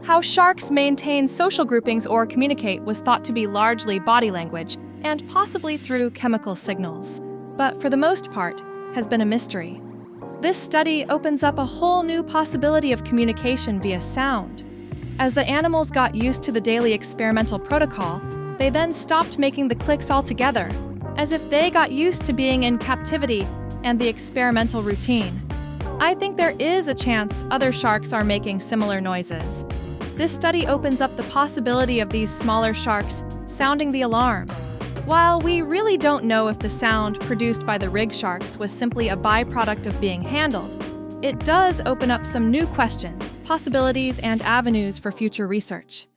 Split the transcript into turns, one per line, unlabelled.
How sharks maintain social groupings or communicate was thought to be largely body language and possibly through chemical signals, but for the most part has been a mystery. This study opens up a whole new possibility of communication via sound. As the animals got used to the daily experimental protocol, they then stopped making the clicks altogether, as if they got used to being in captivity and the experimental routine. I think there is a chance other sharks are making similar noises. This study opens up the possibility of these smaller sharks sounding the alarm. While we really don't know if the sound produced by the rig sharks was simply a byproduct of being handled, it does open up some new questions, possibilities, and avenues for future research.